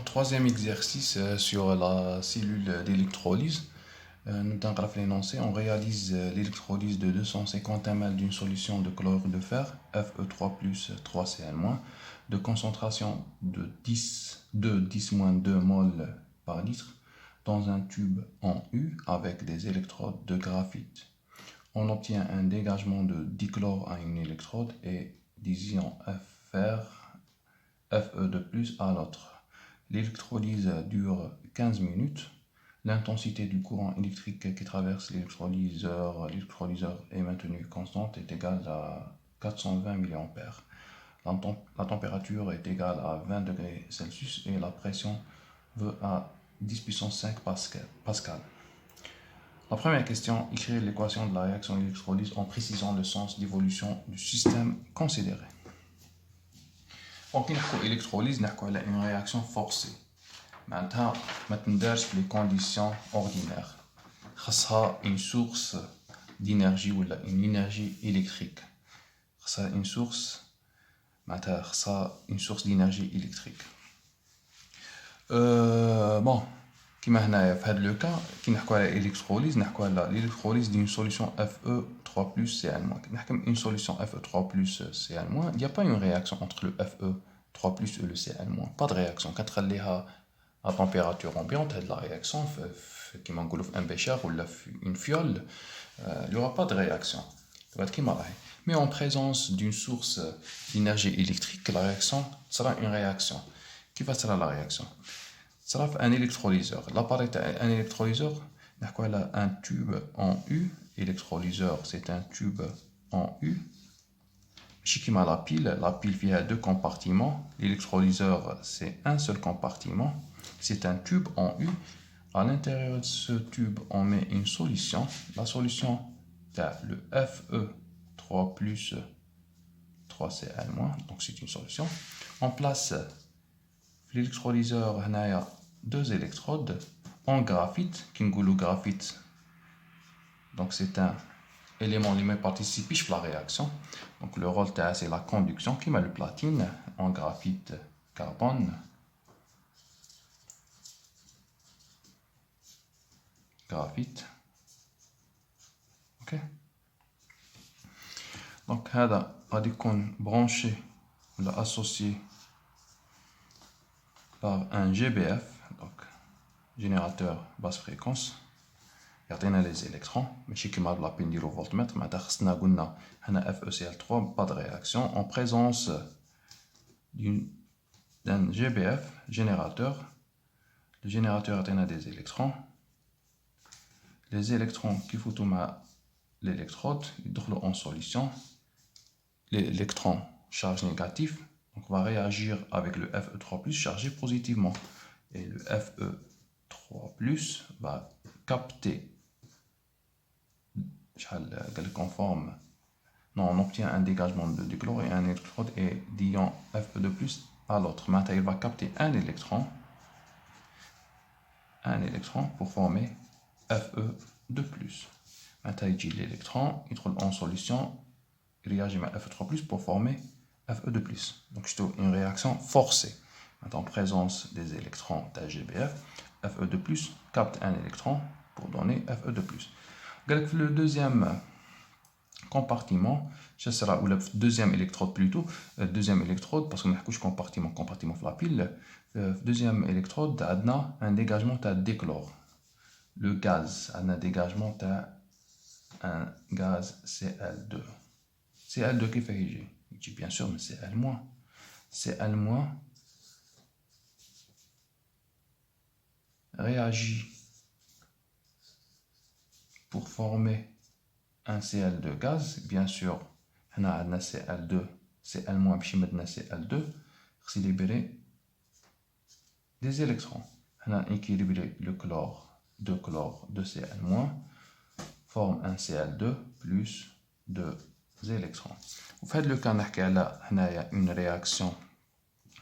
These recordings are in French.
Troisième exercice sur la cellule d'électrolyse. Nous avons l'énoncé, on réalise l'électrolyse de 250 ml d'une solution de chlorure de fer, Fe3 plus 3Cl-, de concentration de 10-2 mol par litre, dans un tube en U avec des électrodes de graphite. On obtient un dégagement de dichlore à une électrode et des ions Fe2+ à l'autre. L'électrolyse dure 15 minutes. L'intensité du courant électrique qui traverse l'électrolyseur est maintenue constante, est égale à 420 mA. La température est égale à 20 degrés Celsius et la pression veut à 10 puissance 5 Pascal. La première question, écrire l'équation de la réaction d'électrolyse en précisant le sens d'évolution du système considéré. Donc, l'électrolyse, c'est une réaction forcée. Maintenant, les conditions ordinaires. Ça une source d'énergie ou une énergie électrique. Ça une source d'énergie électrique. Comme هنا في هذا le cas, qui نحكوا على l'électrolyse, نحكوا على l'électrolyse d'une solution Fe3 plus Cl-. Une solution Fe3 plus Cl-, il n'y a pas une réaction entre le Fe3 plus et le Cl-. Pas de réaction. Quand on est à température ambiante, la réaction, qui m'a un bécher ou une fiole, il n'y aura pas de réaction. Mais en présence d'une source d'énergie électrique, la réaction sera une réaction. Qui va sera la réaction? Ça sera un électrolyseur. L'appareil est un électrolyseur. On a un tube en U. Électrolyseur, c'est un tube en U. La pile vient deux compartiments. L'électrolyseur, c'est un seul compartiment. C'est un tube en U. À l'intérieur de ce tube, on met une solution. La solution, c'est le Fe3 plus 3Cl-. Donc c'est une solution. On place l'électrolyseur, il y a deux électrodes en graphite. Le graphite, donc c'est un élément qui participe à la réaction. Donc le rôle c'est la conduction, qui met le platine en graphite carbone. Graphite. Ok. Donc هذا غادي يكون branché ou associé par un GBF, donc générateur basse fréquence. يعطينا les électrons, ماشي كيما بلا بين نديرو فولتمتر. معناتها خصنا قلنا هنا FeCl3, pas de réaction, en présence d'un GBF, générateur. Le générateur يعطينا des électrons. Les électrons qui foutent l'électrode, ils entrent en solution. L'électron charge négatif, donc va réagir avec le Fe3+ chargé positivement. Et le Fe3+ va capter, conforme, on obtient un dégagement de dichlore et un électrode et d'ion Fe2+ à l'autre. Maintenant, il va capter un électron pour former Fe2+. Maintenant, il dit l'électron, il trouve en solution, il réagit avec Fe3+ pour former Fe2+. Donc, c'est une réaction forcée. En présence des électrons d'AGBF, Fe2+ capte un électron pour donner Fe2+. Le deuxième compartiment, ce sera, ou le deuxième électrode plutôt, deuxième électrode, parce que nous avons compartiment de la pile, deuxième électrode, on a un dégagement de dichlore. Le gaz a un dégagement un gaz Cl2. Cl2 qui fait Ig. Je dis bien sûr, mais Cl-. Cl- réagit pour former un Cl2 gaz. Bien sûr, on a un Cl2, Cl- puis maintenant Cl2, c'est libérer des électrons. On a équilibré le chlore de Cl- forme un Cl2 plus 2 électrons. Vous faites le cas, on a une réaction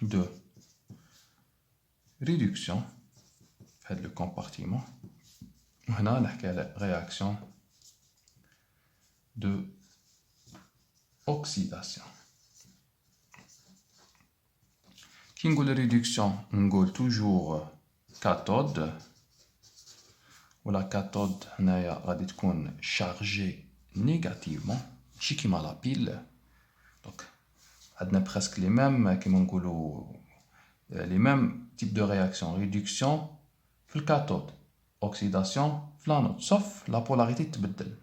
de réduction. Faites le compartiment. On a la réaction de oxydation. Qui نقول réduction نقول toujours cathode ou la cathode هنايا غادي تكون chargée négativement ماشي كيما لا pile. Donc عندنا presque les mêmes كيما نقولوا les mêmes types de réactions. Réduction في الكاثود, oxydation في l'anode, sauf la polarité تبدل.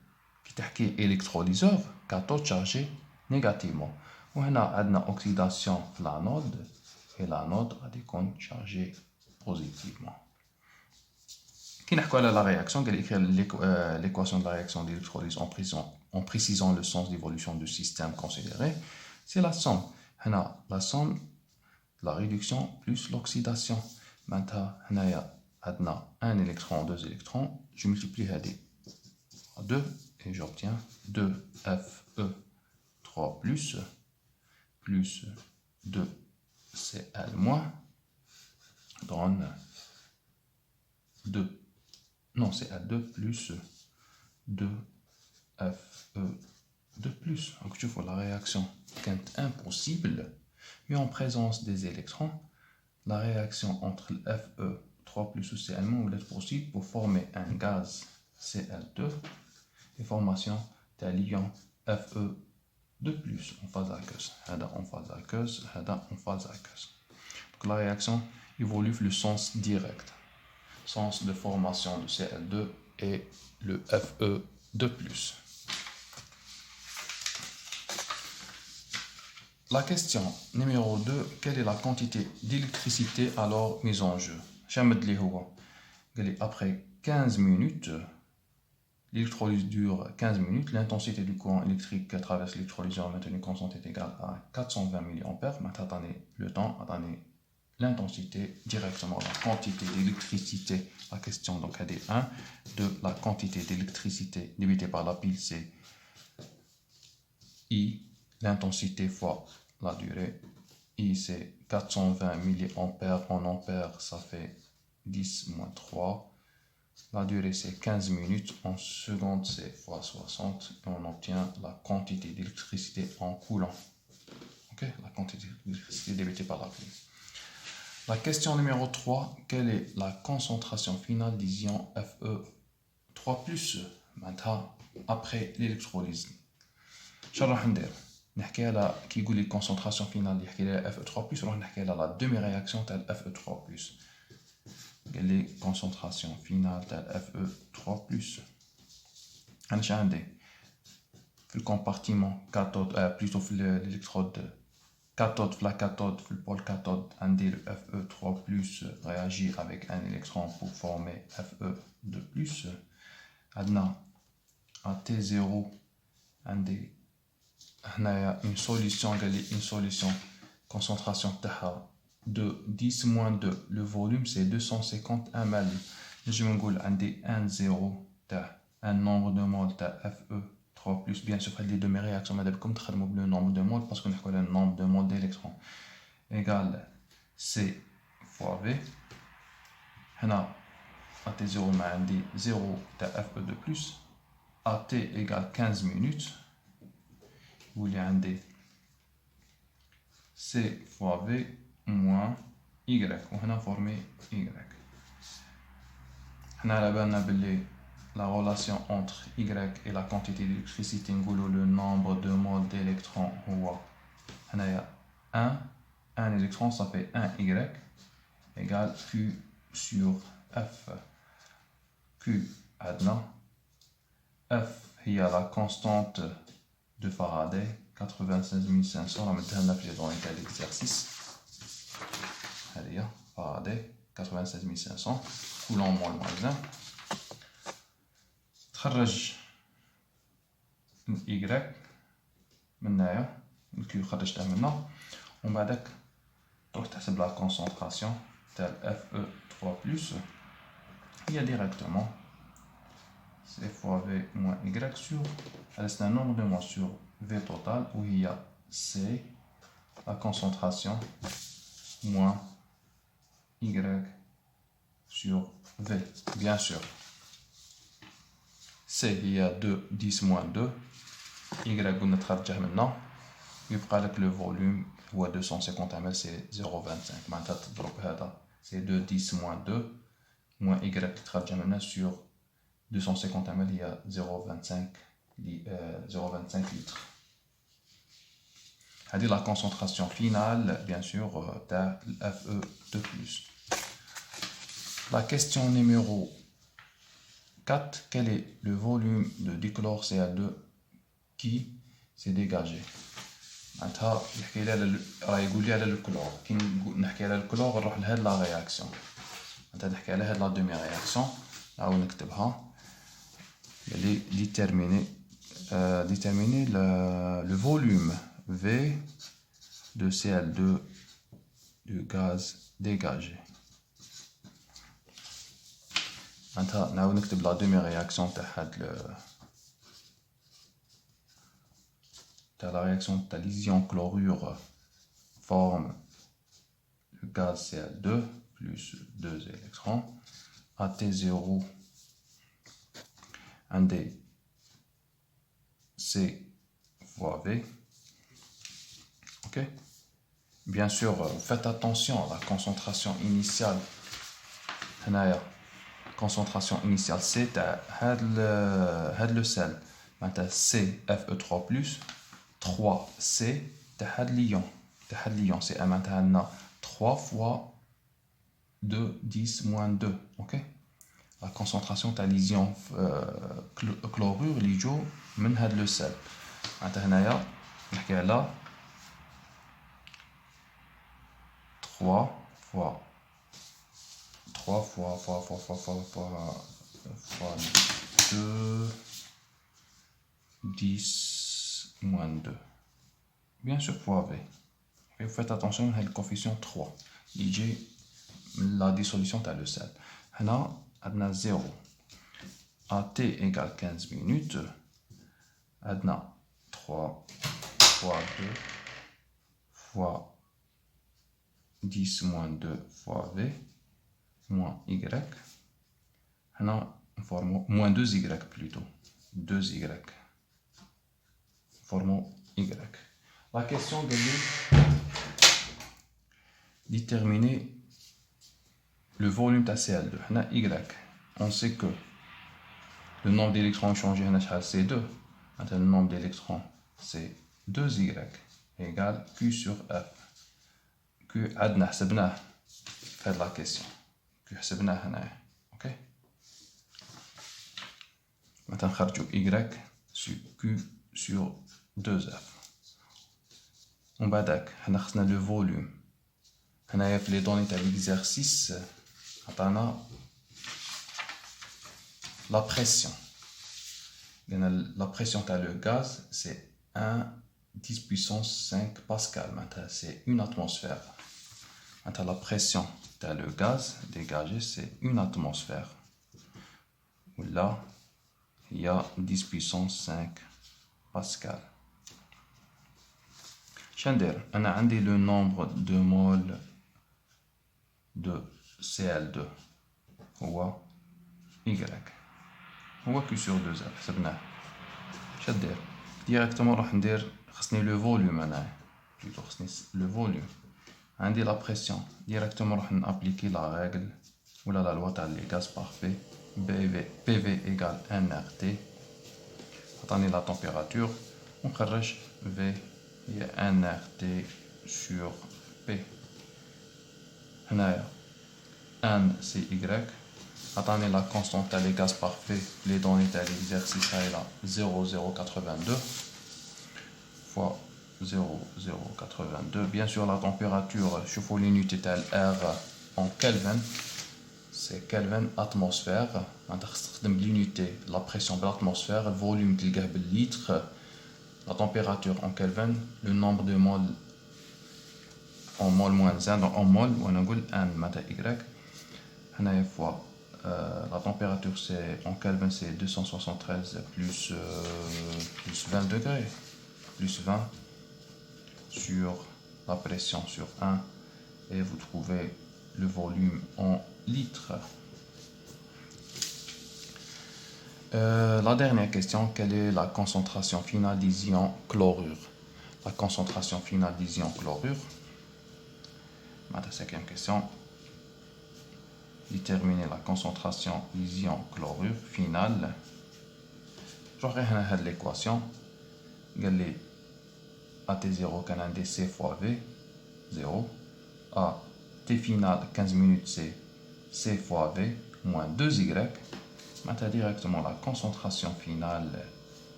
كي تحكي électrolyseur cathode chargé négativement, وهنا عندنا oxydation في l'anode et l'anode غادي يكون chargé positivement. Qui نحكوا على la réaction, قال écrire l'équation de la réaction d'électrolyse en précisant le sens d'évolution du système considéré, c'est la somme. هنا la somme la réduction plus l'oxydation. Maintenant, on a un électron, deux électrons. Je multiplie par 2 et j'obtiens 2Fe3 plus 2Cl- donne 2. Non, Cl2 plus 2Fe2 plus. Donc, tu vois la réaction qui est impossible. Mais en présence des électrons, la réaction entre le Fe3 plus ou Cl- est possible pour former un gaz Cl2 et formation d'un liant Fe2 plus en phase aqueuse. En phase aqueuse, en phase aqueuse. Donc la réaction évolue le sens direct, sens de formation de Cl2 et le Fe2 plus. La question numéro 2, quelle est la quantité d'électricité alors mise en jeu? Après 15 minutes, l'électrolyse dure 15 minutes, l'intensité du courant électrique qui traverse l'électrolyseur maintenu constante est égale à 420 mA. Maintenant, le temps, l'intensité directement, la quantité d'électricité. La question donc elle est 1 de la quantité d'électricité débitée par la pile, c'est I. L'intensité fois la durée. I c'est 420 mA en ampères, ça fait 10 moins 3. La durée c'est 15 minutes. En secondes c'est fois 60. Et on obtient la quantité d'électricité en coulomb. Ok, la quantité d'électricité débitée par la pile. La question numéro 3. Quelle est la concentration finale des ions Fe3+, maintenant après l'électrolyse? نحكي على كي يقول لي كونسونطراسيون فينال يحكي لي Fe3+, نروح نحكي على لا دومي رياكسيون تاع Fe3+. قال لي كونسونطراسيون فينال تاع Fe3+. انا اش عندي في الكومبارتيمون كاثود بلوتو في الالكترود cathode, la cathode, le pôle cathode, le Fe3+, réagit avec un électron pour former Fe2+. Adna, à T0, une solution, concentration de 10-2. Le volume, c'est 251 ml. Je vais vous dire un nombre de moles Fe3+. Bien sûr, les deux réactions, comme le nombre de moles, parce qu'on a le nombre de moles d'électrons égale C fois V. Là, à T0, on a 0 Fe2+. À T égale 15 minutes. Où il y a un D. C fois V moins Y. On a formé Y. On a la relation entre Y et la quantité d'électricité, le nombre de moles d'électrons. On a 1 électron, ça fait 1 Y égale Q sur F. Q, adna. F, il y a la constante de Faraday, 96 500. On va mettre un appel dans l'exercice. Allez, Faraday, 96 500. Coulomb moins le moins 1. تخرج Y من هنايا الكيو خرجتها منا ومن بعدك تروح تحسب la concentration تاع Fe3+. Il y a directement C fois V moins Y sur, c'est un nombre de mots sur V total où il y a C, la concentration, moins Y sur V, bien sûr. C, il y a 10 moins 2, Y, on a travaillé maintenant, يبقى لك le volume هو 250 ml c'est 0,25 معناتها تضرب هذا c'est 2 10 moins 2 moins y qui تخرج منها sur 250 ml il y a 0,25 litres. هذه la concentration finale bien sûr تاع Fe2+. La question numéro 4, quel est le volume de dichlore Ca2 qui s'est dégagé? معناتها يحكي لي على راه يقول لي على الكلور كي نحكي على الكلور نروح لهاد لا رياكسيون معناتها نحكي على هاد لا دومي رياكسيون نعاود نكتبها اللي déterminer le volume V de Cl2 du gaz dégagé. معناتها نعاود نكتب لا دومي رياكسيون تاع هاد تاع la réaction de l'ion chlorure forme le gaz Cl2 plus 2 électrons. AT0 un D C fois V. Ok. Bien sûr, faites attention à la concentration initiale. Concentration initiale C تاع le sel. معناتها CFE3+. 3C تاع هاد ليون سي معناتها عندنا 3 fois 2 10 moins 2 اوكي لا كونسونطراسيون تاع لي زيون كلورور اللي يجو من هاد لو سيل معناتها هنايا نحكي على 3 fois 2 10 moins 2. Bien sûr, fois V. Et vous faites attention à la coefficient 3. Il la dissolution de le sel. Là, on a 0. À t égale 15 minutes, on a 3 fois 2 fois 10 moins 2 fois V moins Y. On a moins 2Y plutôt. 2Y. Formons Y. La question de déterminer le volume de Cl2. On a Y. On sait que le nombre d'électrons échangés c'est 2. Le nombre d'électrons c'est 2Y égale Q sur F. Q adna حسبناه fait la question. Q حسبناه هنا. OK. Maintenant نخرجوا Y sur Q sur 2F. On va dire que le volume. On a les données de l'exercice. On a la pression. La pression de le gaz, c'est 1 10 puissance 5 pascal. C'est une atmosphère. La pression de le gaz dégagé, c'est une atmosphère. Là, il y a 10 puissance 5 pascal. Chandler, on a le nombre de moles de Cl2. هو Y. هو Q sur 2F. حسبناه. شدير. Directement راح ندير خصني le volume أنا. Plutôt خصني le volume. عندي la pression. Directement راح نابليكي la règle ولا la loi تاع les gaz parfaits. PV égale nRT. عطاني la température. ونخرج V هي nRT sur P. هنايا N c'est Y. عطاني la constante تاع les gaz parfaits. Les données تاع l'exercice هاي là 0,082 fois 0,082. Bien sûr la température, شوفوا l'unité تاع R en Kelvin. C'est Kelvin atmosphère. معناتها خصك تخدم l'unité la pression de l'atmosphère, le volume تلقاه بالlitre. La température en Kelvin, le nombre de moles en mol moins 1, donc en mol, on a N, matin Y. Une fois, la température c'est en Kelvin c'est 273 plus 20 degrés, plus 20 sur la pression sur 1 et vous trouvez le volume en litres. La dernière question, quelle est la concentration finale des ions chlorure? la concentration finale d'ion chlorure. Maintenant, cinquième question. Déterminer la concentration d'ion chlorure finale. J'aurai l'équation. AT0 can indiquer C fois V, 0. A T final 15 minutes c'est C fois V moins 2Y. Maintenant directement la concentration finale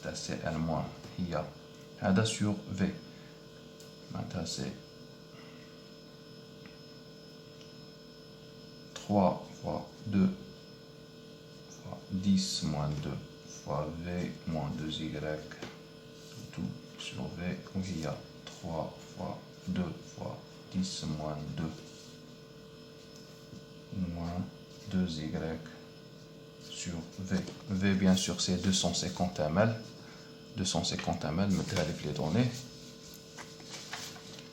de Cl moins IA sur V. Maintenant c'est 3 fois 2 fois 10 moins 2 fois V moins 2Y tout sur V où il y a 3 fois 2 fois 10 moins 2 moins 2Y sur V. V bien sûr c'est 250 ml. 250 ml, mettez avec les données.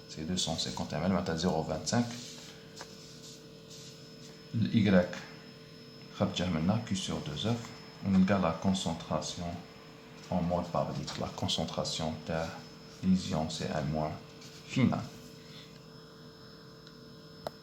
C'est 250 ml, maintenant 0,25. Le Y, Q sur 2 œufs. On regarde la concentration en mol par litre. La concentration de l'ion c'est un moins final.